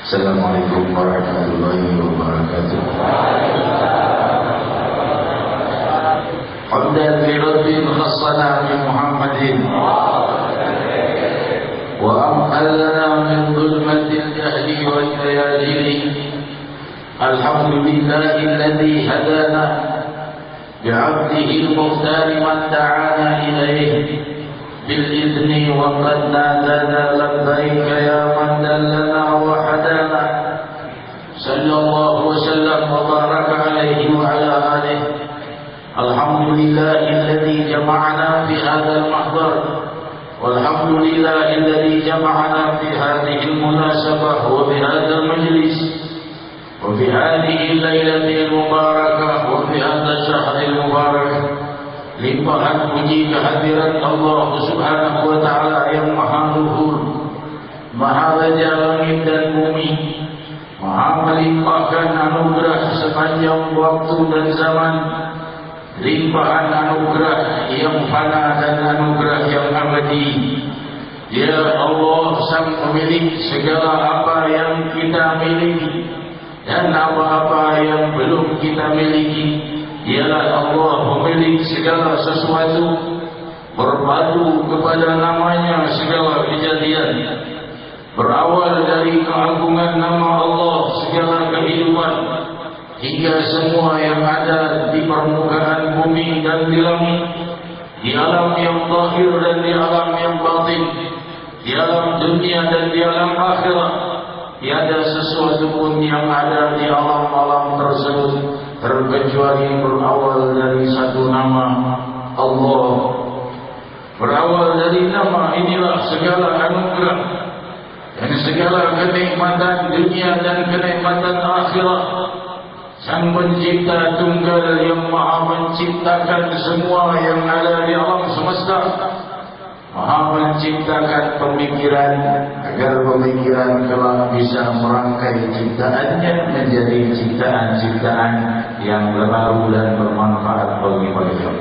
Assalamualaikum warahmatullahi wabarakatuh. Hamdan li rabbil khassana الذي هدانا بعبده المختار من دعانا إليه بالإذن وقد نادانا لبيك يا من دلنا وحدانا صلى الله وسلم وبارك عليه وعلى آله. الحمد لله الذي جمعنا في هذا المحضر والحمد لله الذي جمعنا في هذه المناسبة وبهذا المجلس وفي هذه الليلة المباركة وفي هذا الشهر المبارك. Limpahan puji kehadiran Allah Subhanahu wa Ta'ala yang Maha Luhur, Maha Raja langit dan bumi, Maha melimpahkan anugerah sepanjang waktu dan zaman, limpahan anugerah yang fana dan anugerah yang abadi. Dia Allah sang pemilik segala apa yang kita miliki dan apa-apa yang belum kita miliki. Dialah Allah pemilik segala sesuatu, berpadu kepada namanya segala kejadian. Berawal dari keagungan nama Allah segala kehidupan, hingga semua yang ada di permukaan bumi dan di langit, di alam yang zahir dan di alam yang batin, di alam dunia dan di alam akhirat. Tiada sesuatu pun yang ada di alam-alam tersebut terkecuali berawal dari satu nama, Allah. Berawal dari nama inilah segala anugerah dan segala kenikmatan dunia dan kenikmatan akhirat. Sang pencipta tunggal yang maha menciptakan semua yang ada di alam semesta, maha menciptakan pemikiran agar pemikiran kelak bisa merangkai ciptaannya menjadi ciptaan-ciptaan yang baru dan bermanfaat bagi manusia.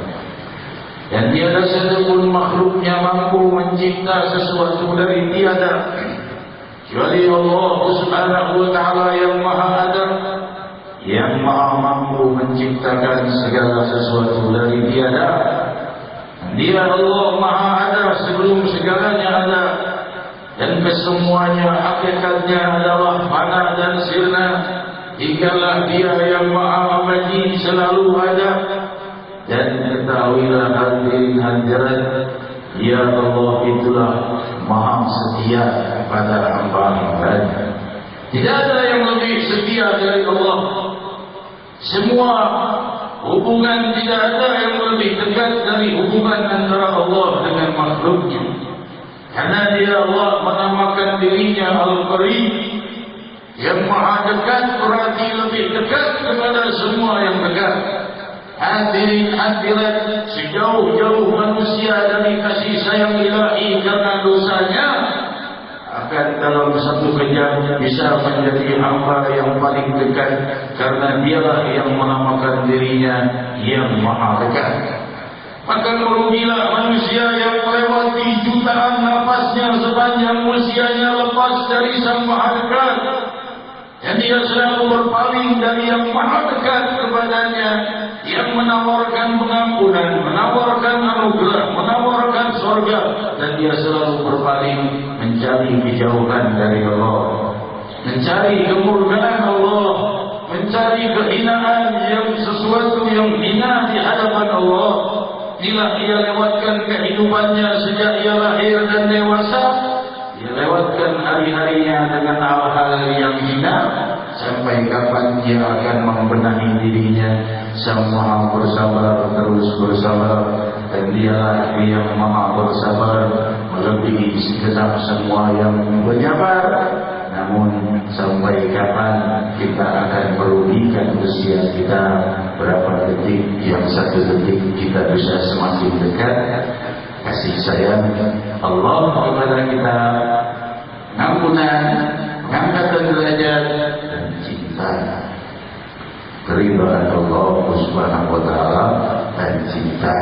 Dan tiada satupun makhluknya mampu mencipta sesuatu dari tiada kecuali Allah Subhanahu wa Ta'ala yang Maha Ada, yang Maha mampu menciptakan segala sesuatu dari tiada. Dia Allah Maha Ada sebelum segalanya ada, dan kesemuanya hakikatnya adalah fana dan sirna. Hinggalah Dia yang Maha Abadi selalu ada. Dan ketahuilah hadirin hadirat, Ya Allah itulah Maha setia kepada hamba-hambanya. Tidak ada yang lebih setia dari Allah. Semua hubungan tidak ada yang lebih dekat dari hubungan antara Allah dengan makhluknya. Karena Dia Allah menamakan dirinya Al-Qarib, yang maha dekat, berarti lebih dekat kepada semua yang dekat. Hadirin hadirat, sejauh-jauh manusia dari kasih sayang ilahi karena dosanya, akan dalam satu kejam bisa menjadi hamba yang paling dekat, karena Dialah yang menamakan dirinya yang maha dekat. Maka merugilah manusia yang melewati jutaan nafasnya sepanjang usianya lepas dari Sang Maha Dekat, dan dia selalu berpaling dari yang maha dekat kepadanya, yang menawarkan pengampunan, menawarkan anugerah, menawarkan surga, dan dia selalu berpaling mencari kejauhan dari Allah, mencari kemurkaan Allah, mencari kehinaan yang sesuatu yang hina di hadapan Allah. Inilah dia lewatkan kehidupannya sejak ia lahir dan dewasa. Dia lewatkan hari-harinya dengan hal-hal yang hina, sampai kapan dia akan membenahi dirinya. Sang Maha bersabar, terus bersabar, dan Dialah yang Maha bersabar melebihi segenap semua yang bersabar. Namun sampai kapan kita akan merugikan usia kita? Berapa detik? Yang satu detik kita bisa semakin dekat kasih sayang Allah kepada kita, pengampunan, pengangkatan derajat, dan cinta, keridhaan Allah Subhanahu wa Ta'ala, dan cinta.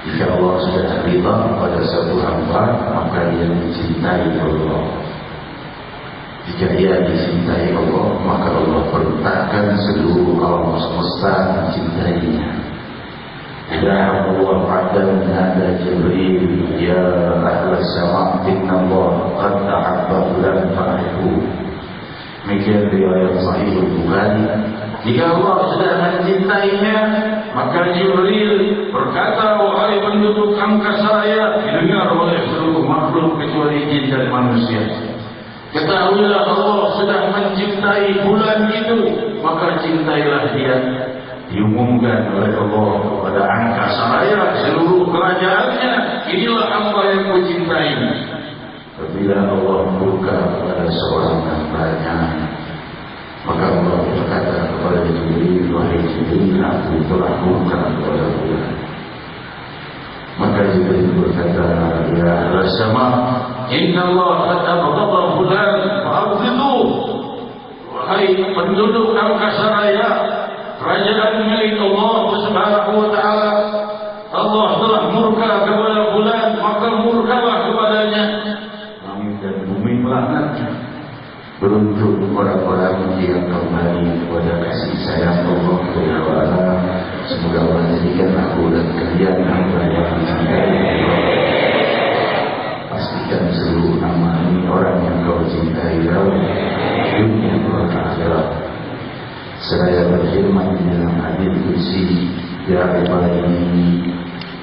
Jika Allah sudah ridha pada satu hamba, maka dia mencintai Allah. Jika dia dicintai Allah, maka Allah perintahkan seluruh alam semesta mencintainya. Ya Allah Adam nada Jibril, ya ahla sama' inna Allah qad ahabba fulan fa'ihu. Demikian riwayat Sahih Bukhari. Jika Allah sudah mencintainya, maka Jibril berkata, wahai penduduk angkasa raya, didengar oleh seluruh makhluk kecuali jin dan manusia. Ketahuilah Allah sudah mencintai bulan itu, maka cintailah dia. Diumumkan oleh Allah kepada angkasa raya seluruh kerajaannya, inilah hamba yang kucintai. Apabila Allah murka kepada seorang hambanya, maka Allah berkata kepada Jibril, wahai Jibril, aku telah murka kepada bulan. Maka Jibril berkata, ya ahla sama, inna Allah qad abghadha fulan fa'abghidhu. Wahai penduduk angkasa raya, kerajaan milik Allah Subhanahu wa taala, Allah telah murka kepada bulan, maka murkalah kepadanya. Langit dan bumi melaknatnya. Beruntung orang-orang yang kembali kepada kasih sayang Allah Ta'ala. Semoga Allah jadikan aku dan kalian hamba yang mencintai Allah. Pastikan seluruh nama ini orang yang kau cintai dalam dunia dan akhirat. Seraya berfirman di dalam hadis qudsi, ya ibadi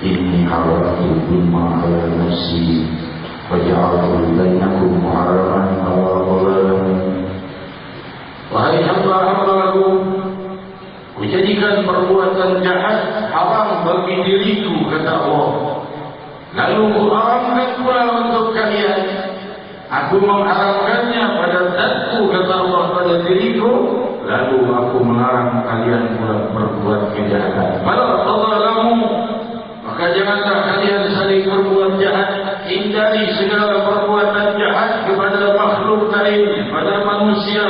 inni haramtu dzulma 'ala nafsi waja'altu bainakum muharraman fala tadhalamu. Wahai hamba-hambaku, kujadikan perbuatan jahat haram bagi diriku, kata Allah. Lalu kuharamkan pula untuk kalian. Aku mengharamkannya pada zatku, kata Allah, pada diriku. Lalu aku melarang kalian pula berbuat kejahatan. Fala tadhalamu, maka janganlah kalian saling berbuat jahat. Hindari segala perbuatan jahat kepada makhluk lain, pada manusia,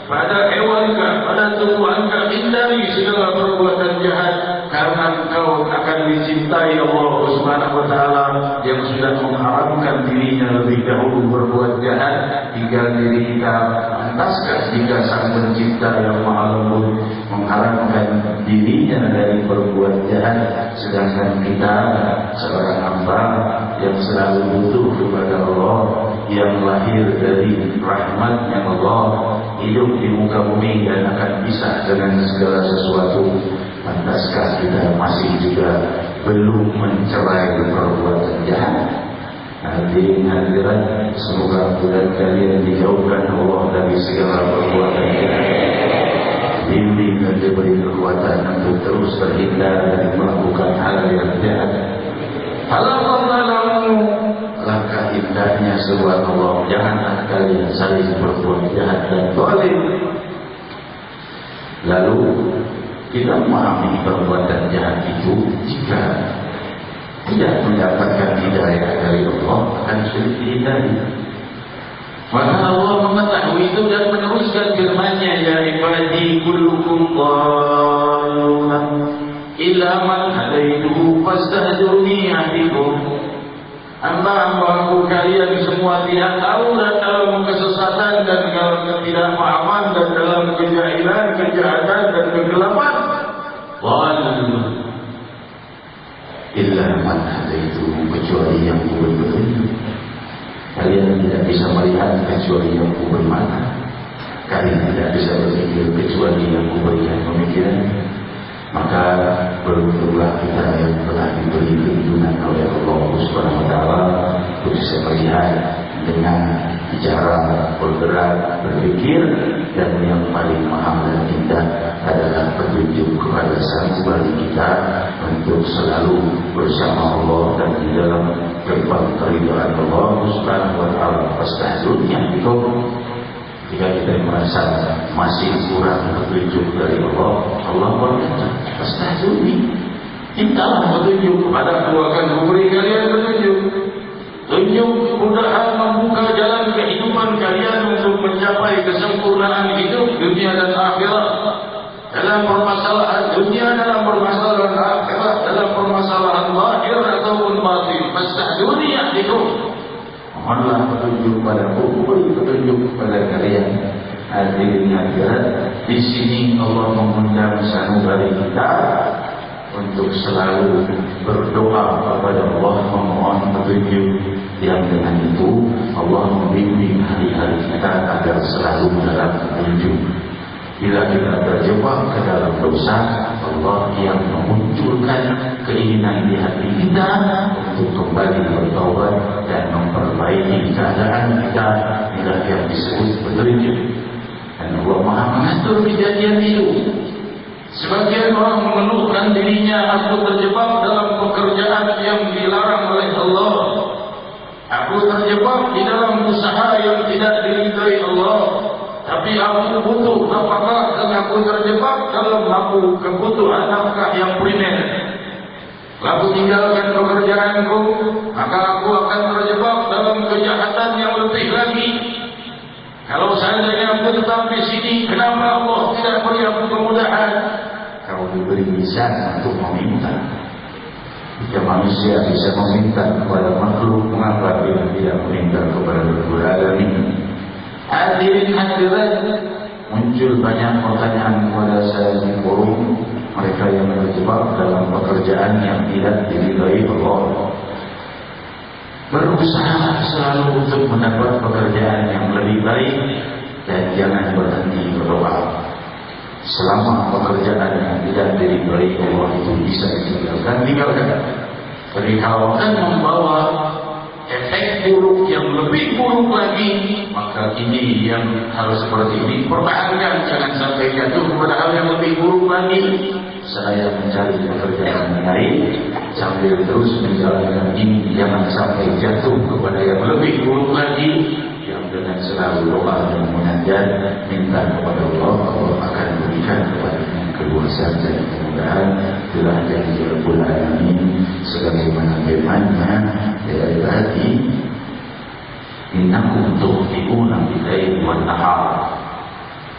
pada hewan, pada tumbuhan. Hindari segala perbuatan jahat, karena engkau akan dicintai Allah Subhanahu wa taala yang sudah mengharamkan dirinya lebih dahulu berbuat jahat. Tinggal diri kita, pantaskah jika Sang Pencipta yang Maha Lembut mengharamkan dirinya dari berbuat jahat, sedangkan kita seorang hamba yang selalu butuh kepada Allah, yang lahir dari rahmatnya Allah, hidup di muka bumi dan akan pisah dengan segala sesuatu. Pantaskah kita masih juga belum mencerai perbuatan jahat? Hadirin hadirat, semoga bulan kalian dijauhkan Allah dari segala perbuatan jahat. Bimbing dan diberi kekuatan untuk terus terhindar dari melakukan hal yang jahat. Langkah indahnya sebuah Allah, janganlah kalian saling berbuat jahat dan zalim. Lalu kita memahami perbuatan jahat itu jika tidak mendapatkan hidayah dari Allah akan sulit dihindari. Maka Allah mengetahui itu dan meneruskan firman-Nya, ya ibadi kullukum dhalun illa man hadaituhu fastahduni ahdikum. Hamba-hambaku kalian semua tidak tahu dan dalam kesesatan dan dalam ketidakpahaman dan dalam kejahilan, kejahatan dan kegelapan. Dhalun illa man hadaituhu, kecuali yang kuberi petunjuk. Kalian tidak bisa melihat kecuali yang kuberi mata. Kalian tidak bisa berpikir kecuali yang kuberikan pemikiran. Maka beruntunglah kita yang telah diberi tuntunan oleh Allah Subhanahu wa taala untuk bisa melihat, dengan bicara, bergerak, berpikir, dan yang paling mahal dan indah adalah petunjuk kepada sang kembali kita untuk selalu bersama Allah dan di dalam gerbang keridhaan Allah Subhanahu wa taala. Pastinya itu jika kita merasa masih kurang petunjuk dari Allah, Allah berkata, "Fastahduni." Mintalah petunjuk kepada aku, akan memberi kalian petunjuk. Tunjuk mudahan membuka jalan kehidupan kalian untuk mencapai kesempurnaan hidup dunia dan akhirat. Dalam permasalahan dunia, dalam permasalahan akhirat, dalam permasalahan lahir ataupun batin. Fastahduni ahdikum. Mohonlah petunjuk padaku, beri petunjuk kepada kalian. Hadirin hadirat, di sini Allah mengundang sanubari kita untuk selalu berdoa kepada Allah, memohon petunjuk, yang dengan itu Allah membimbing hari-hari kita agar selalu dalam petunjuk. Bila kita terjebak ke dalam dosa, Allah yang memunculkan keinginan di hati kita untuk kembali bertaubat dan memperbaiki keadaan kita. Inilah yang disebut petunjuk. Dan Allah Maha mengatur kejadian itu. Sebagian orang mengeluhkan dirinya, aku terjebak dalam pekerjaan yang dilarang oleh Allah. Aku terjebak di dalam usaha yang tidak diridhai Allah. Tapi aku butuh nafkah dan aku terjebak dalam kebutuhan nafkah yang primer. Lalu tinggalkan pekerjaanku, maka aku akan terjebak dalam kejahatan yang lebih lagi. Kalau seandainya aku tetap di sini, kenapa Allah tidak beri aku kemudahan? Kau diberi lisan untuk meminta. Jika manusia bisa meminta kepada makhluk, mengapa dia tidak meminta kepada Rabbul Alamin? Hadirin hadirat, muncul banyak pertanyaan kepada saya di forum. Mereka yang terjebak dalam pekerjaan yang tidak diridhai Allah, berusaha selalu untuk mendapat pekerjaan yang lebih baik dan jangan berhenti berdoa. Selama pekerjaan yang tidak diridhai Allah itu bisa tinggalkan. Jadi kalau akan membawa efek buruk yang lebih buruk lagi, maka ini yang harus seperti ini pertahankan, jangan sampai jatuh kepada hal yang lebih buruk lagi. Saya mencari pekerjaan yang lain sambil terus menjalankan ini, jangan sampai jatuh kepada yang lebih buruk lagi. Yang dengan selalu doa dan munajat minta kepada Allah, Allah akan berikan kepadanya keluasan dan kemudahan. Itulah janji Rabbul Alamin sebagaimana firman-Nya, ya ibadi innakum tukhti'una bil-laili wan-nahar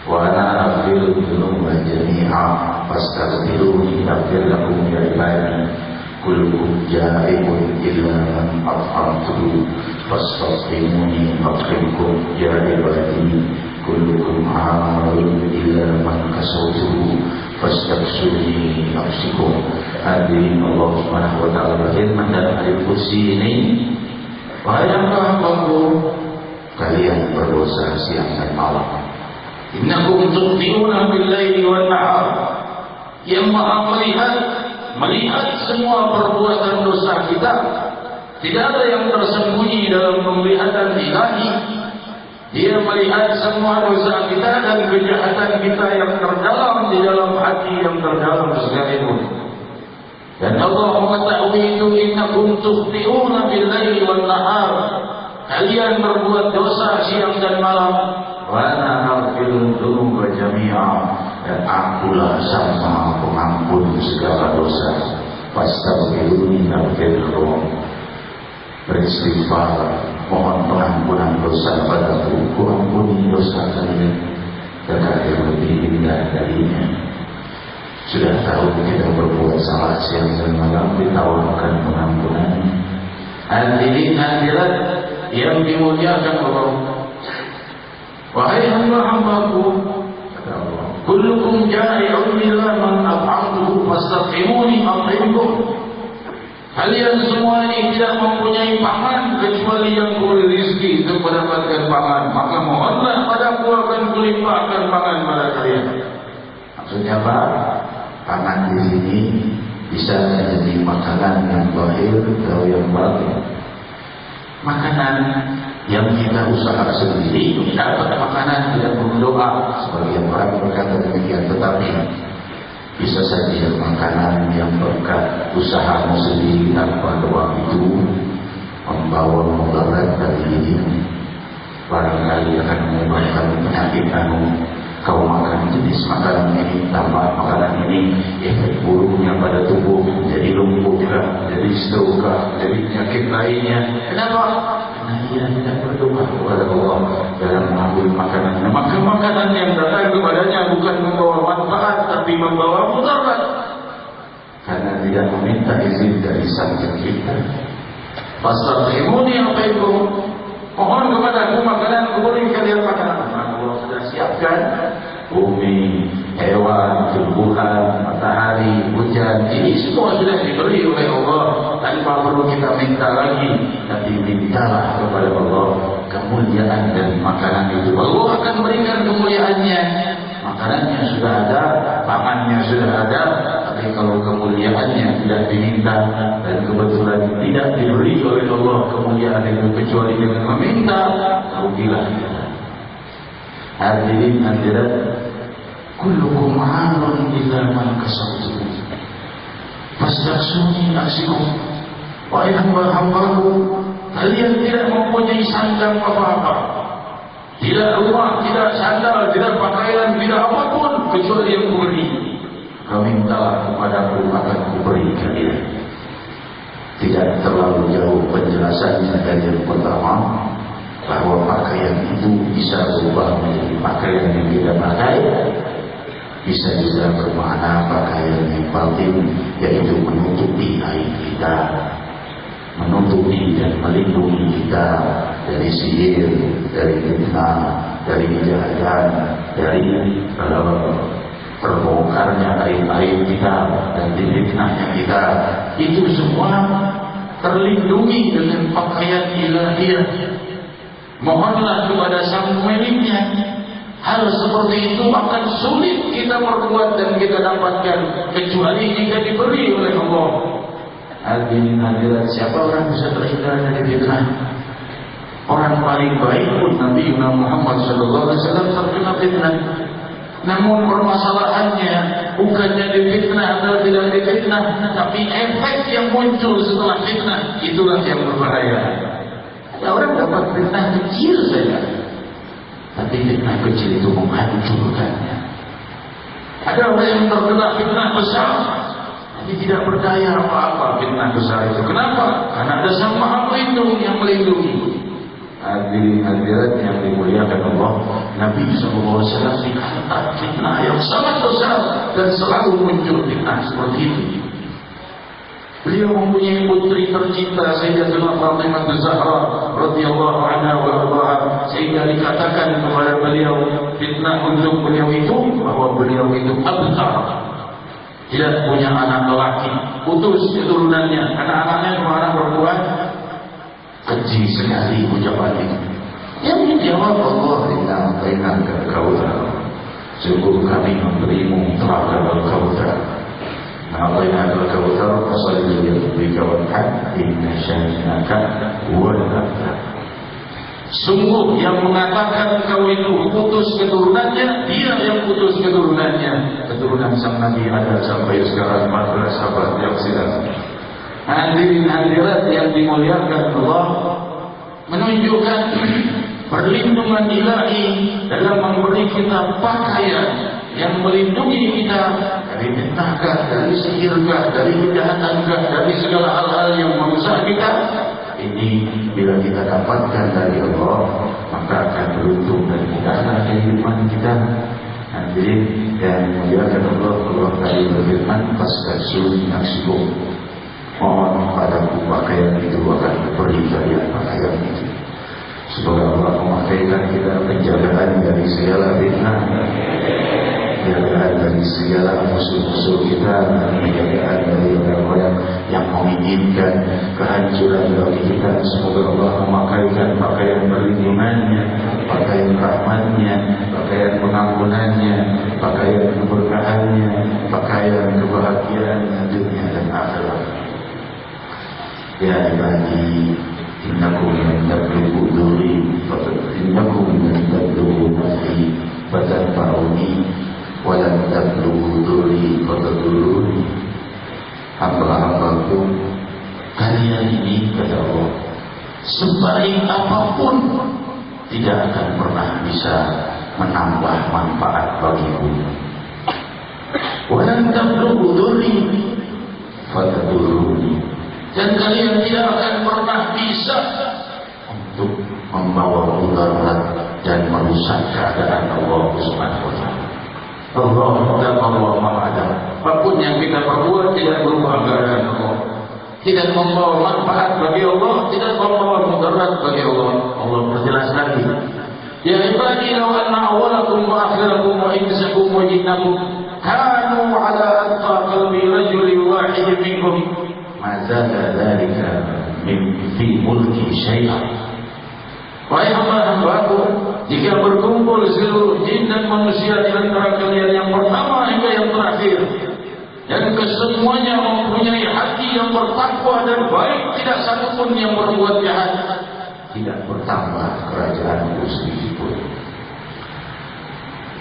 wa ana aghfiru dzunuba jami'a fastaghfiruni aghfir lakum ya ibadi kullukum ja'iun illa man at'amtuhu fastaghfiruni aghfirkum ya ibadi kullukum 'amalun illa man kasawtuhu fastaghfiruni nafsikum. Hadirin Allah Subhanahu wa taala berfirman dalam ayat kursi ini, wahai hamba-Hambaku, kalian berdosa siang dan malam. Innakum tukhti'una bil-laili wan-nahar. Yang Maha melihat semua perbuatan dosa kita. Tidak ada yang tersembunyi dalam penglihatan ilahi. Dia melihat semua dosa kita dan kejahatan kita yang terdalam di dalam hati yang terdalam sekalipun. Dan Allah mengetahui itu, innakum tukhti'una bil-laili wan-nahar. Kalian berbuat dosa siang dan malam. Wa ana aghfiru dzunuba jami'a. Dan akulah Sang Pengampun segala dosa. Fastaghfiruni aghfir lakum. Beristighfar, mohon pengampunan dosa padaku, ku ampuni dosa kalian. Dan ada yang lebih indah darinya. Sudah tahu kita berbuat salah siang dan malam, ditawarkan pengampunan. Hadirin hadirat yang dimuliakan Allah, wahai hamba-Hambaku, kata Allah, kullukum ja'i'un illa man at'amtuhu fastaghfiruni aghfirkum. Kalian semua ini tidak mempunyai pangan kecuali yang kuberi rezeki untuk mendapatkan pangan, maka mohonlah padaku akan kulimpahkan pangan pada kalian. Maksudnya apa? Pangan di sini bisa menjadi makanan yang zahir atau yang batin. Makanan yang kita usaha sendiri, kita dapat makanan tidak berdoa. Sebagian orang berkata demikian, tetapi bisa saja makanan yang berkat usahamu sendiri tanpa doa itu membawa mudarat dari diri. Barangkali akan menyebabkan penyakit kau makan jenis makanan ini, tambah makanan ini, efek buruknya pada tubuh jadi lumpuh kah, jadi stroke kah, jadi penyakit lainnya. Kenapa? Karena ia tidak berdoa kepada Allah dalam mengambil makanannya. Maka makanan yang datang kepadanya bukan membawa manfaat, tapi membawa mudarat. Karena tidak meminta izin dari Sang Pencipta. Fastaghfiruni aghfirkum. Mohon kepadaku makanan, kuberi kalian makanan. Allah sudah siapkan bumi, hewan, tumbuhan, matahari, hujan. Ini semua sudah diberi oleh Allah tanpa perlu kita minta lagi. Tapi mintalah kepada Allah kemuliaan dan makanan itu. Allah akan berikan kemuliaannya. makanannya sudah ada, pangannya sudah ada, tapi kalau kemuliaannya tidak diminta dan kebetulan tidak diberi oleh Allah kemuliaan itu kecuali dengan meminta, rugilah kita. Hadirin hadirat, kullukum 'alun illa man kasabtum fastaghsuni nafsikum. Wahai hamba-hambaku, kalian tidak mempunyai sandang apa-apa, tidak rumah, tidak sandal, tidak pakaian, tidak apapun kecuali yang kuberi. Kau mintalah kepadaku, akan kuberi kalian. Tidak terlalu jauh penjelasannya dari yang pertama, bahwa pakaian itu bisa berubah menjadi pakaian yang kita pakai, bisa juga bermakna pakaian yang batin, yaitu menutupi aib kita, menutupi dan melindungi kita dari sihir, dari fitnah, dari kejahatan, dari terbongkarnya aib-aib kita dan fitnahnya kita. Itu semua terlindungi dengan pakaian ilahiyah. Mohonlah kepada sang pemiliknya. Hal seperti itu akan sulit kita perbuat dan kita dapatkan kecuali jika diberi oleh Allah. Hadirin hadirat, siapa orang bisa terhindar dari fitnah? Orang paling baik pun Nabi Muhammad SAW terkena fitnah. Namun permasalahannya bukannya difitnah atau tidak difitnah, tapi efek yang muncul setelah fitnah, itulah yang berbahaya. Ya, orang dapat fitnah kecil saja, tapi fitnah kecil itu menghancurkannya. Ada orang yang terkena fitnah besar, tapi tidak berdaya apa-apa fitnah besar itu. Kenapa? Karena ada Sang Maha Pelindung yang melindungi. Hadirin hadirat yang dimuliakan Allah, Nabi SAW dikatakan fitnah yang sangat besar dan selalu muncul fitnah seperti itu. Beliau mempunyai putri tercinta Sayyidatina Fatimah Az-Zahra radhiyallahu anha wa ardhaha, sehingga dikatakan kepada beliau fitnah untuk beliau itu bahwa beliau itu abtar, tidak punya anak lelaki, putus keturunannya karena anaknya cuma anak perempuan. Keji sekali ucapan itu. Yang menjawab Allah, inna atainaka al-kautsar, sungguh kami memberimu telaga al-kautsar. Atainaka al-kautsar fasalli li rabbika wanhar, inna syani'aka huwal abtar. Sungguh yang mengatakan kau itu putus keturunannya, dia yang putus keturunannya. Keturunan sang Nabi ada sampai sekarang 14 abad yang silam. Hadirin hadirat yang dimuliakan Allah, menunjukkan perlindungan ilahi dalam memberi kita pakaian yang melindungi kita dari fitnah, dari sihir, dari kejahatan, dari segala hal-hal yang merusak kita. Ini bila kita dapatkan dari Allah, maka akan beruntung dan mudahlah kehidupan kita. Hadirin yang dimuliakan Allah, Allah tadi berfirman, "Fastaghsuni nafsikum." Mohon padaku pakaian itu, akan beri kalian pakaian itu. Semoga Allah memakaikan kita penjagaan dari segala fitnah, penjagaan dari segala musuh-musuh kita, dan penjagaan dari orang-orang yang menginginkan kehancuran bagi kita. Semoga Allah memakaikan pakaian perlindungannya, pakaian rahmatnya, pakaian pengampunannya, pakaian keberkahannya, pakaian kebahagiaan dunia dan akhirat. Ya ibadi, innakum man tablughu dhurri innakum man tablughu nafsi fatanfa'uni wa lan tablughu dhurri fatadurruni. Hamba-hambaku, kalian ini, kata Allah, sebaik apapun tidak akan pernah bisa menambah manfaat bagiku. Wa lan tablughu dhurri fatadurruni. Dan kalian tidak akan pernah bisa untuk membawa mudarat dan merusak keadaan Allah Subhanahu wa taala. Allah dan Allah Maha Ada. Apapun yang kita perbuat tidak berubah keadaan Allah. Tidak membawa manfaat bagi Allah, tidak membawa mudarat bagi Allah. Allah perjelas lagi. Ya ibadi, law anna awwalakum wa akhirakum wa insakum wa jinnakum kanu ala atqa qalbi rajulin wahidin minkum mazada dzalika min fi mulki syai'an. Wahai hamba-hambaku, jika berkumpul seluruh jin dan manusia di antara kalian yang pertama hingga yang terakhir, dan kesemuanya mempunyai hati yang bertakwa dan baik, tidak satupun yang berbuat jahat, tidak bertambah kerajaanku sedikitpun.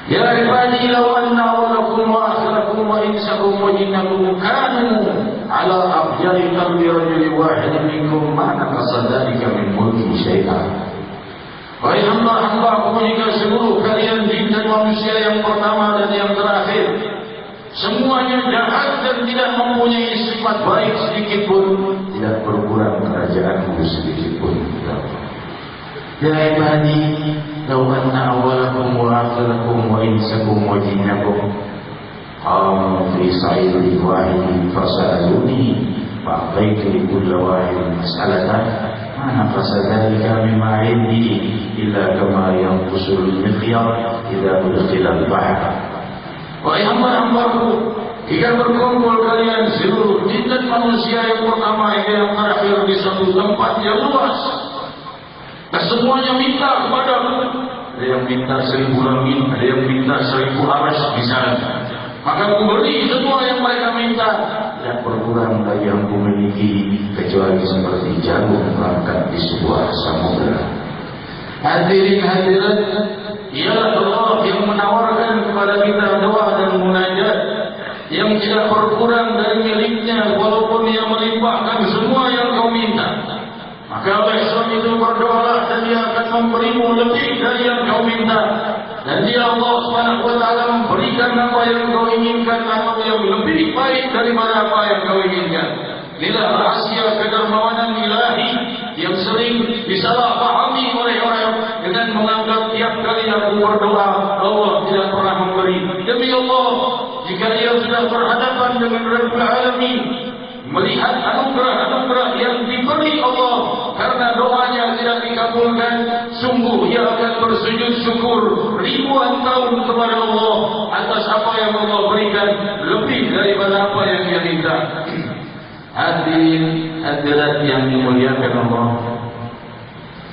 Ya ibadi law anna awwalakum wa akhirakum wa insakum wa jinnakum kanu ala afjari qalbi rajulin wahidin minkum ma naqasa dhalika min mulki syai'an. Wahai hamba-hambaku, jika seluruh kalian jin dan manusia yang pertama dan yang terakhir semuanya jahat dan tidak mempunyai sifat baik sedikitpun, tidak berkurang kerajaanku sedikitpun. Ya ibadi law anna awwalakum wa akhirakum wa insakum wa jinnakum qamu fi sa'idin wahidin fasa'aluni fa'ataitu likulli wahidin mas'alatan ma naqasa dhalika mimma 'indi illa kama yanqusul mikhyat idza udkhila al-bahr. Wahai hamba-hambaku, jika berkumpul kalian seluruh jin dan manusia yang pertama hingga yang terakhir di satu tempat yang luas, dan semuanya minta kepadamu, ada yang minta 1000 langit, ada yang minta 1000 arsy misalnya, maka aku beri semua yang mereka minta, tidak berkurang dari yang aku miliki kecuali seperti jagung berangkat di sebuah samudera. Hadirin hadirat, ialah Allah yang menawarkan kepada kita doa dan munajat yang tidak berkurang dari miliknya, walaupun Dia melimpahkan semua yang kau minta. Maka oleh sebab itu berdoalah dan Dia akan memberimu lebih dari yang kau minta. Dan Dia Allah Subhanahu wa taala memberikan apa yang kau inginkan atau yang lebih baik daripada apa yang kau inginkan. Inilah rahasia kedermawanan ilahi yang sering disalahpahami oleh orang dengan menganggap tiap kali aku berdoa Allah tidak pernah memberi. Demi Allah, jika dia sudah berhadapan dengan Rabbul Alamin, melihat anugerah-anugerah yang diberi Allah karena doanya tidak dikabulkan, sungguh ia akan bersujud syukur ribuan tahun kepada Allah atas apa yang Allah berikan lebih daripada apa yang dia minta. Hadirin hadirat yang dimuliakan Allah,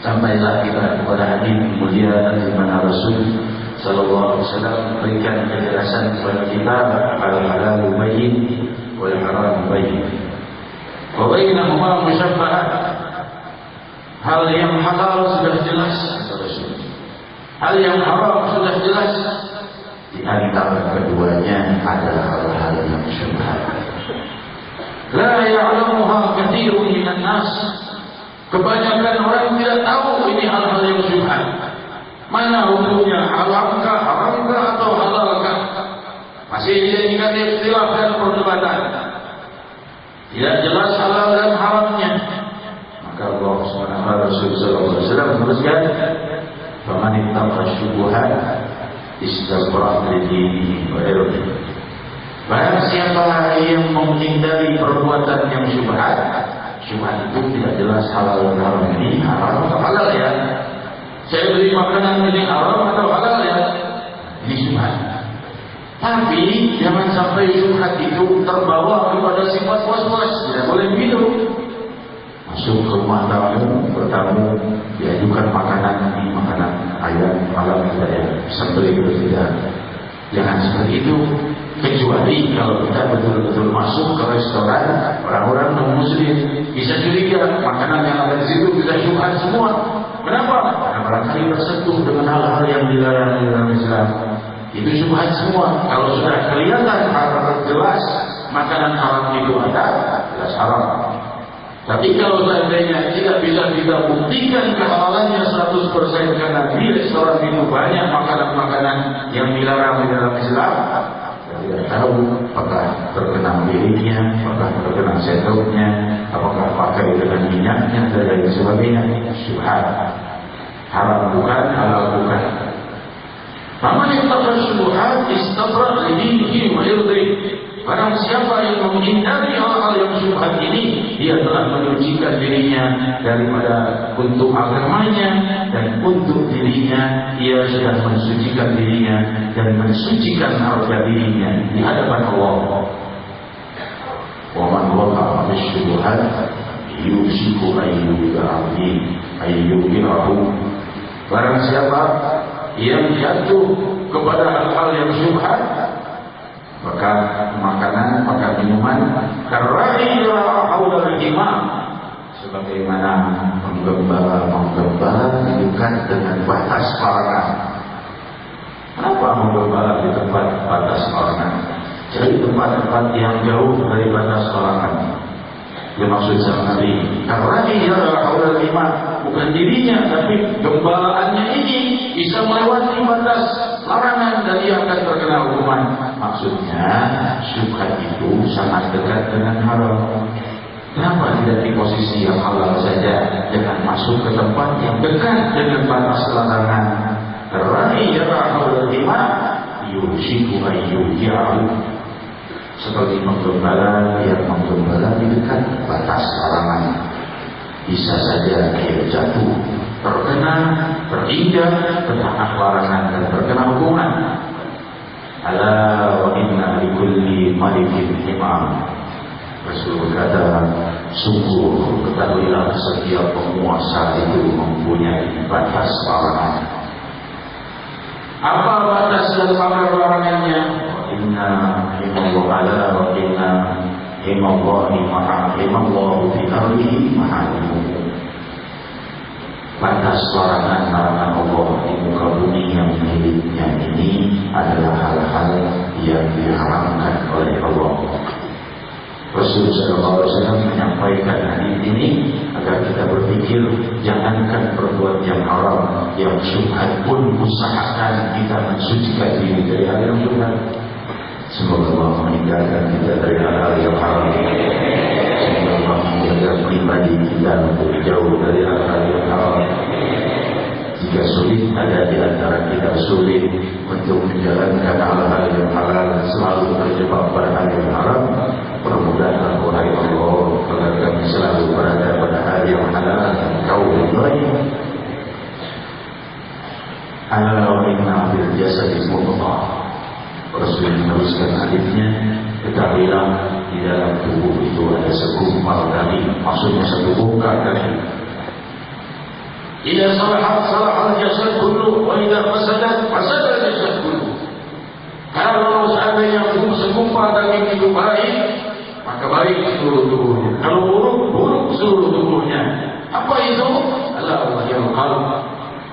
sampailah kita kepada hadis mulia dari mana Rasul sallallahu alaihi wasallam memberikan penjelasan kepada kita al-halal bayyin wal haram bayyin wa bainahuma musyabbahat. Hal yang halal sudah jelas, hal yang haram sudah jelas. Di antara keduanya ada hal-hal yang syubhat. La ya'lamuha katsirun minan nas. Kebanyakan orang tidak tahu ini hal-hal yang syubhat. Mana hukumnya, haramkah, haramkah atau halalkah? Masih dijadikan ikhtilaf dan perdebatan. Tidak jelas halal dan haramnya. Maka Allah Subhanahu wa taala sallallahu alaihi wasallam menuliskan, "Faman ittaqa syubhat istabra li dinihi wa irdihi." Barang siapa yang menghindari perbuatan yang syubhat, syubhat itu tidak jelas halal dan haram. Ini haram atau halal ya? Saya beli makanan ini haram atau halal ya? Ini syubhat. Tapi jangan sampai syubhat itu terbawa kepada sifat was-was. Tidak boleh begitu. Masuk ke rumah tamu, bertamu, diajukan makanan ini, makanan ayam, malam tidak sembelih itu tidak. Jangan seperti itu. Kecuali kalau kita betul-betul masuk ke restoran orang-orang non-muslim, bisa curiga makanan yang ada di situ bisa syubhat semua. Kenapa? Karena barangkali tersentuh dengan hal-hal yang dilarang dalam Islam. Itu syubhat semua. Kalau sudah kelihatan hal jelas makanan haram itu ada, jelas haram. Tapi kalau seandainya tidak bisa kita buktikan kehalalannya 100% karena di restoran itu banyak makanan-makanan yang dilarang di dalam Islam, tidak tahu apakah terkena dirinya, apakah terkena sendoknya, apakah pakai dengan minyaknya dan lain sebagainya. Syubhat. Haram bukan, halal bukan. Faman ittaqa syubhat istabra li dinihi wa irdihi. Barang siapa yang menghindari hal-hal yang syubhat ini, dia telah menyucikan dirinya daripada untuk agamanya, dan untuk dirinya ia sudah mensucikan dirinya dan mensucikan harga dirinya di hadapan Allah. Wa man waqa'a bisyubhat yusiku ayyubi'ahu. Barang siapa yang jatuh kepada hal-hal yang syubhat, maka makanan, maka minuman karra'i haulal himam, sebagaimana menggembala dekat dengan batas larangan. Kenapa menggembala di tempat batas larangan? Cari tempat-tempat yang jauh dari batas larangan. Yang maksud sama Nabi, karra'i haulal himam, bukan dirinya, tapi gembalaannya ini bisa melewati batas larangan dan ia akan terkena hukuman. Maksudnya syubhat itu sangat dekat dengan haram. Kenapa tidak di posisi yang halal saja, jangan masuk ke tempat yang dekat dengan batas larangan? Karra'i haulal himam yushiku ayyuhu, seperti menggembala yang menggembala di dekat batas larangan. Bisa saja dia jatuh, terkena, terinjak, tertahan larangan dan terkena hukuman. Ala wa inna likulli malikin himam. Rasul berkata, sungguh ketahuilah setiap penguasa itu mempunyai batas larangan. Apa batas dan larangannya? Inna himallahu ala wa inna himallahi ma'a himallahu fi ardihi ma'alimu. Batas larangan Allah di muka bumi yang miliknya ini adalah hal-hal yang diharamkan oleh Allah. Rasulullah SAW menyampaikan hadis ini agar kita berpikir, jangankan perbuat yang haram, yang syubhat pun usahakan kita mensucikan diri dari hal yang syubhat. Semoga Allah meninggalkan kita dari hal-hal yang haram. Semoga Allah menjaga pribadi kita untuk jauh dari hal-hal yang haram. Jika sulit, ada di antara kita sulit untuk menjalankan hal-hal yang halal, selalu terjebak pada hal yang haram, permudahlah wahai Allah agar kami selalu berada pada hal yang halal yang kau ridhai. Ala wa inna fil jasadi mudghah. Rasul meneruskan hadisnya, ketahuilah di dalam tubuh itu ada segumpal daging, maksudnya segumpal daging. Idza salahat salahal jasad kullu wa idza fasadat fasada jasad kullu. Kalau seandainya segumpal daging itu baik, maka baik seluruh tubuhnya. Kalau buruk, buruk seluruh tubuhnya. Apa itu? Allah yang qalb.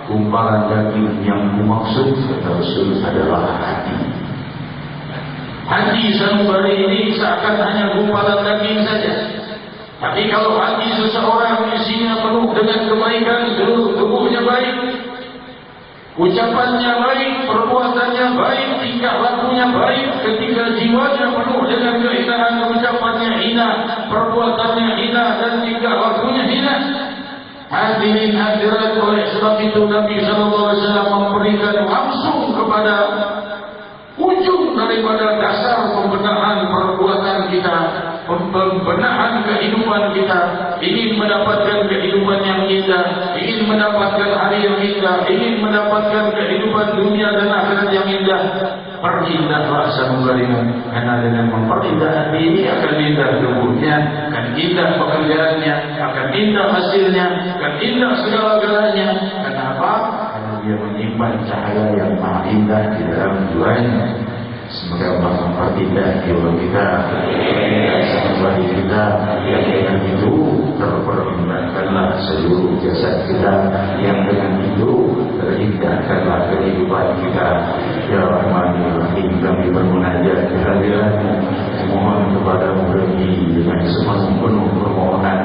Gumpalan daging yang dimaksud kata Rasul adalah hati. Hati sanubari ini seakan hanya gumpalan daging saja. Tapi kalau hati seseorang isinya penuh dengan kebaikan, seluruh tubuhnya baik, ucapannya baik, perbuatannya baik, tingkah lakunya baik. Ketika jiwanya penuh dengan kehinaan, ucapannya hina, perbuatannya hina, dan tingkah lakunya hina. Hadirin hadirat, oleh sebab itu Nabi SAW memberikan langsung kepada ujung daripada dasar pembenahan perbuatan kita, pembenahan kehidupan kita. Ingin mendapatkan kehidupan yang indah, ingin mendapatkan hari yang indah, ingin mendapatkan kehidupan dunia dan akhirat yang indah, perindahlah sanubarimu. Karena dengan memperindah hati ini akan indah tubuhnya, akan indah pekerjaannya, akan indah hasilnya, akan indah segala-galanya. Kenapa? Dia menyimpan cahaya yang maha indah di dalam jiwanya. Semoga Allah memperindah jiwa kita, memperindah sanubari kita, yang dengan itu terperindahkanlah seluruh jasad kita, yang dengan itu terindahkanlah kehidupan kita. Ya Rahman ya Rahim, kami bermunajat kehadiranmu, mohon kepadamu lebih dengan sepenuh permohonan,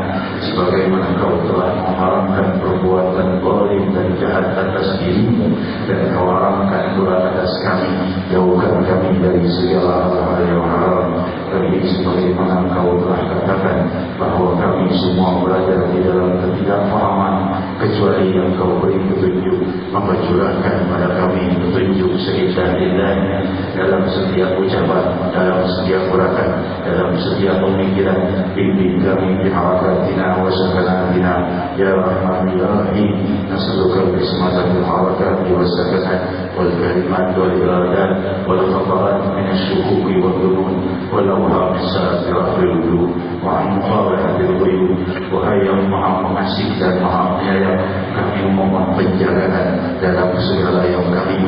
sebagaimana Kau telah mengharamkan perbuatan zalim dan jahat atas dirimu, dan Kau haramkan pula atas kami, jauhkan kami dari segala hal yang haram. Tapi sebagaimana Kau telah katakan bahawa kami semua berada di dalam ketidakfahaman, kecuali yang Kau beri petunjuk, maka curahkan pada kami petunjuk seindah-indahnya dalam setiap ucapan, dalam setiap gerakan, dalam setiap pemikiran. Bimbing kami di harakatina wa sakanatina, ya Rahman ya Rahim. Nas'aluka bismillahil harakati wa sakanat wal kalimat wal iradat wal khabarat min asy-syukuki wal dunun wal awham as-sa'ati rahil wujud wa an muqawalatil ghuyub. Wahai yang maha mengasih dan maha penyayang, kami memohon penjagaan dalam segala yang kami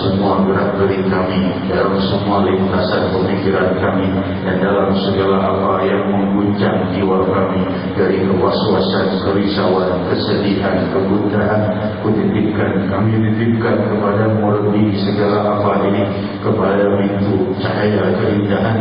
semua gerak-gerik kami, dalam semua lintasan pemikiran kami, dan dalam segala apa yang mengguncang jiwa kami dari kewaswasan, kerisauan, kesedihan, kegundahan. Kami titipkan kepada Murni segala apa ini, kepada pintu cahaya keindahan,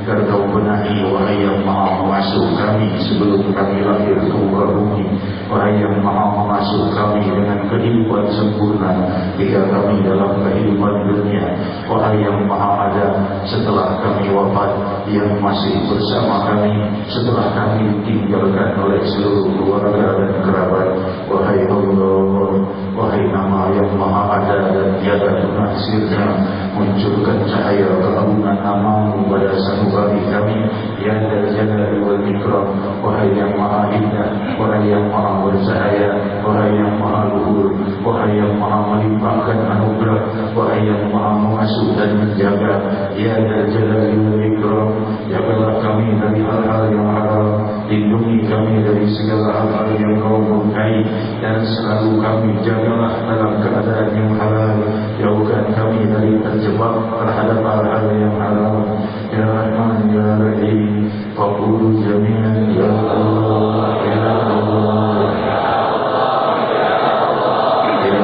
agar Kau benahi, wahai yang maha mengasuh kami sebelum kami lahir ke muka bumi, wahai yang maha mengasuh kami dengan kehidupan sempurna ketika kami dalam kehidupan dunia, wahai yang maha ada setelah kami wafat, yang masih bersama kami setelah kami ditinggalkan oleh seluruh keluarga dan kerabat. Wahai Allah, wahai nama yang maha ada dan tiada pernah sirna, munculkan cahaya keagungan nama-Mu pada sanubari kami, ya Dzal Jalali wal Ikram. Wahai yang maha indah, wahai yang maha bercahaya, wahai yang maha luhur, wahai yang maha melimpahkan anugerah, wahai yang maha mengasuh dan menjaga, ya Dzal Jalali wal Ikram. Jagalah kami dari hal-hal yang haram, lindungi kami dari segala hal-hal yang Kau murkai, dan selalu kami jagalah dalam keadaan yang halal. Jauhkan kami dari terjebak terhadap hal-hal yang haram. Ya Rahman ya Rahim, faqulu jami'an ya Allah, ya Allah, ya Allah, ya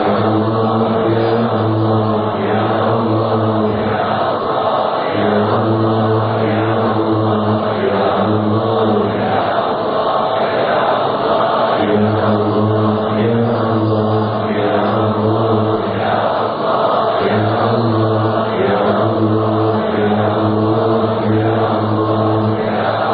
Allah, ya Allah, ya Allah, ya Allah, ya Allah, ya Allah, ya Allah, ya Allah, ya Allah, ya Allah, ya Allah, ya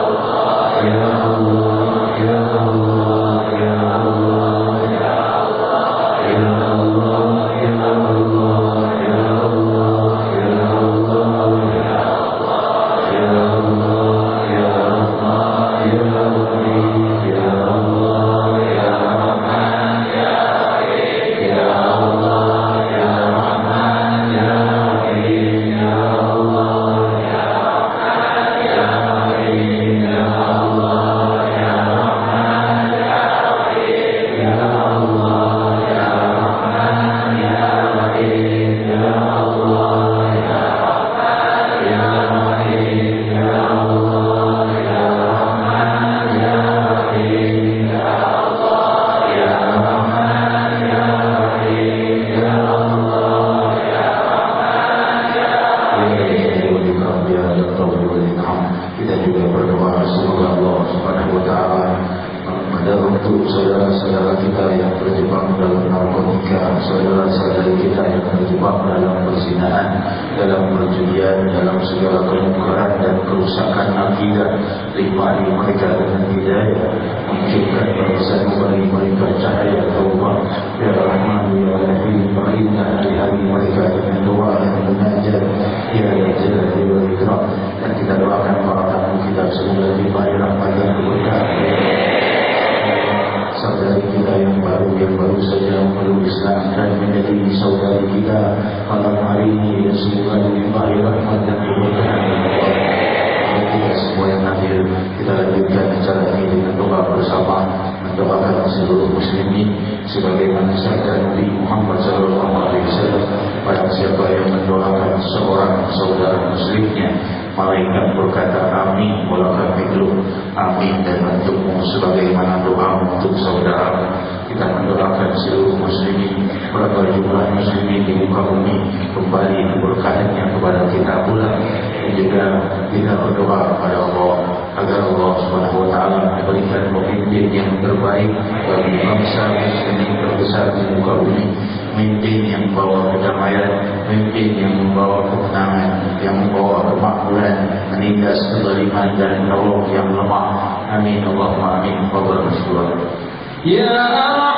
Allah. Kita juga berdoa semoga Allah Subhanahu wa taala untuk saudara-saudara kita yang terjebak dalam narkotika, saudara-saudara kita yang terjebak dalam perzinahan, dalam perjudian, dalam segala kemungkaran dan kerusakan akidah, limpahi mereka dengan hidayah, munculkan barisan bagi mereka cahaya taubat. Ya Rahman ya Rahim, perintah hari-hari mereka dengan doa dan munajat, ya Jalali wal Ikram. Dan kita doakan para tamu kita semoga diberi rahmat dan keberkahan. Saudari kita yang baru saja memeluk Islam dan menjadi saudari kita malam hari ini, dan semoga diberi rahmat dan keberkahan. Kita semua yang hadir, kita lanjutkan acara ini dengan doa bersama, mendoakan seluruh muslimin sebagaimana sabda Nabi Muhammad SAW, pada siapa yang mendoakan seorang saudara muslimnya, malaikat berkata amin, walakal mithlu, amin, dan untukmu sebagaimana doa untuk saudara. Kita mendoakan seluruh muslimin, berapa jumlah muslimin di muka bumi, kembali keberkahannya kepada kita pula. Dan juga kita berdoa kepada Allah agar Allah Subhanahu wa taala memberikan pemimpin yang terbaik bagi bangsa muslimin terbesar di muka bumi, pemimpin yang membawa kedamaian, pemimpin yang membawa kemenangan, yang membawa kemakmuran, menindas kezaliman dan menolong yang lemah. Amin Allahumma amin. Fadhal Rasulullah. Ya Allah.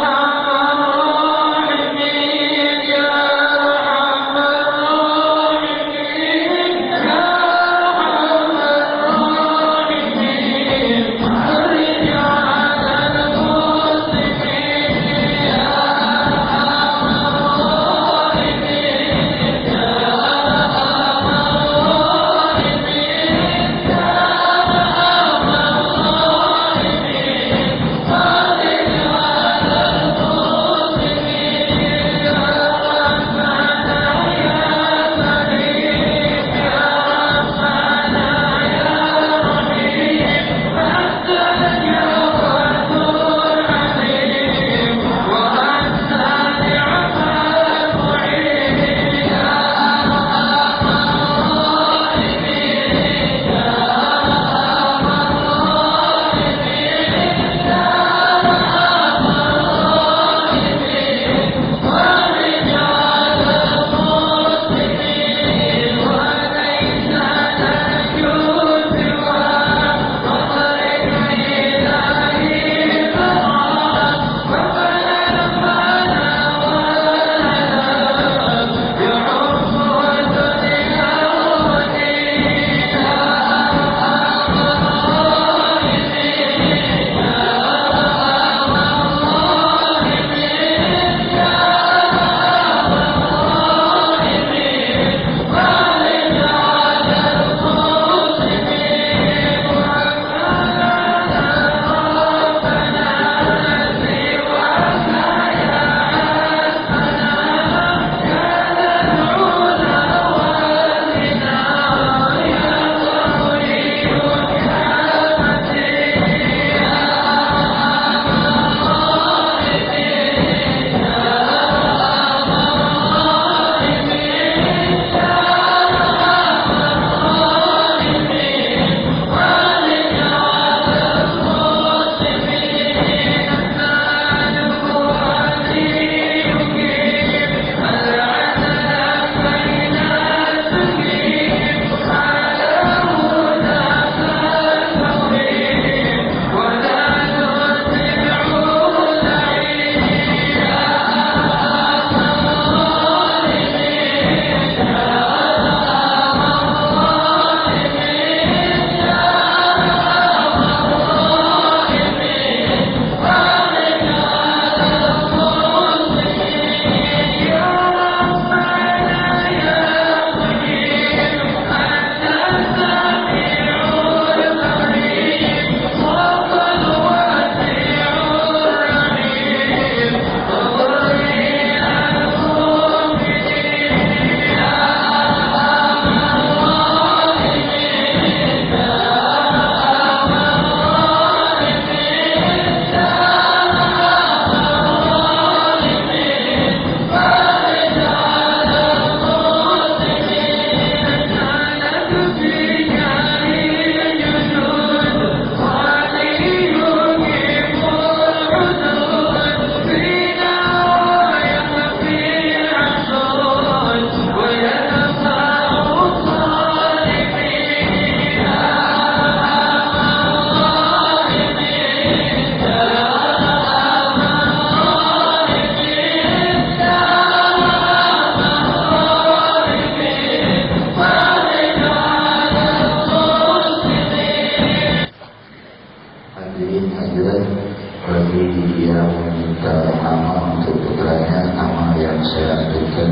bagi yang minta nama untuk putranya, nama yang saya aturkan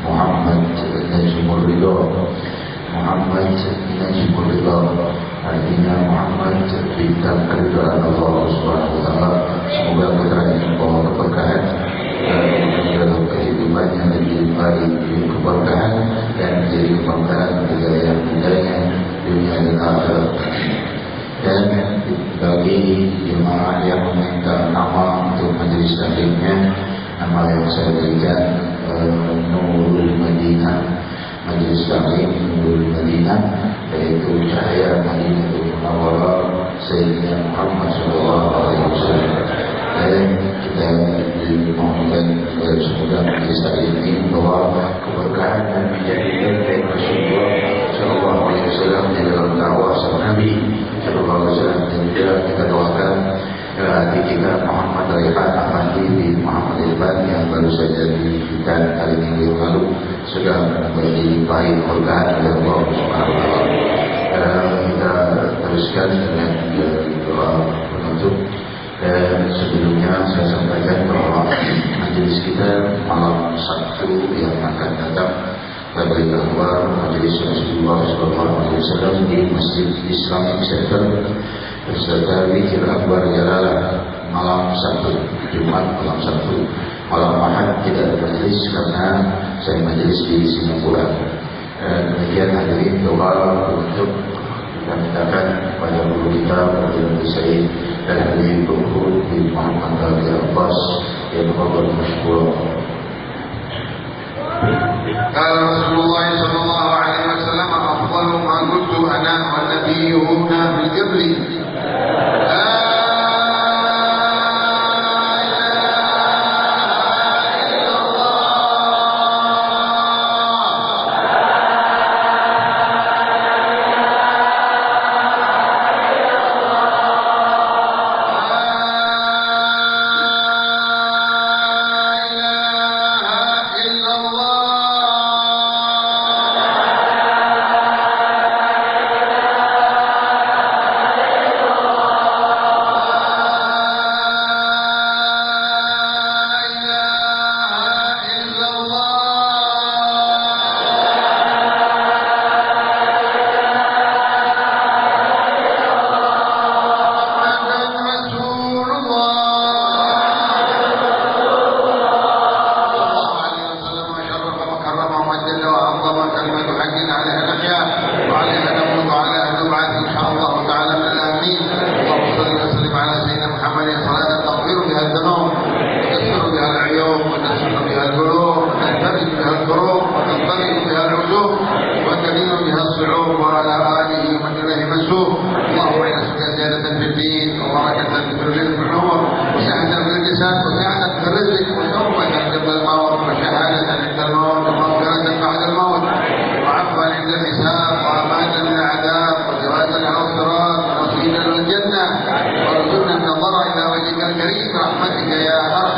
Muhammad Najmul Ridha. Muhammad Najmul Ridha artinya Muhammad bintang keridhaan Allah Subhanahu wa taala. Semoga putra ini membawa keberkahan dalam kehidupannya, diberi keberkahan dan menjadi kebanggaan hidayah dunia dan akhirat. Dan bagi jemaah yang meminta nama untuk majelis taklimnya, nama yang saya berikan Nurul Madinah, majelis taklim Nurul Madinah, yaitu cahaya Madinatul Munawwarah Sayyidina Muhammad SAW. Dan kita dimohonkan semoga majelis taklim ini membawa keberkahan dan menjadikan baik Rasulullah Sallallahu Alaihi Wasallam di dalam dakwah sang Nabi Sallallahu Alaihi Wasallam. Dan juga kita doakan hati kita Muhammad Raihan Ahmadi bin Muhammad Irfan yang baru saja dihidupkan hari minggu yang lalu sudah dilimpahi keberkahan oleh Allah Subhanahu wa taala. Kita teruskan dengan doa penutup. Dan sebelumnya saya sampaikan bahwa majelis kita malam Sabtu yang akan datang bagi akbar majelis Rasulullah SAW di Masjid Islamic Center beserta Wikir Akbar Jalalah malam Sabtu, Jumat malam Sabtu. Malam Ahad tidak ada majelis karena saya majelis di Singapura. Demikian hadirin, doa untuk kita mintakan kepada guru kita Fadilatul Sayyid dan Habib Dr. bin Muhammad Rabi Abbas yang berkata masyhur. قال رسول الله صلى الله عليه وسلم أفضل ما قلت أنا والنبيون من قبلي وارزقنا النظر إلى وجهك الكريم برحمتك يا أرحم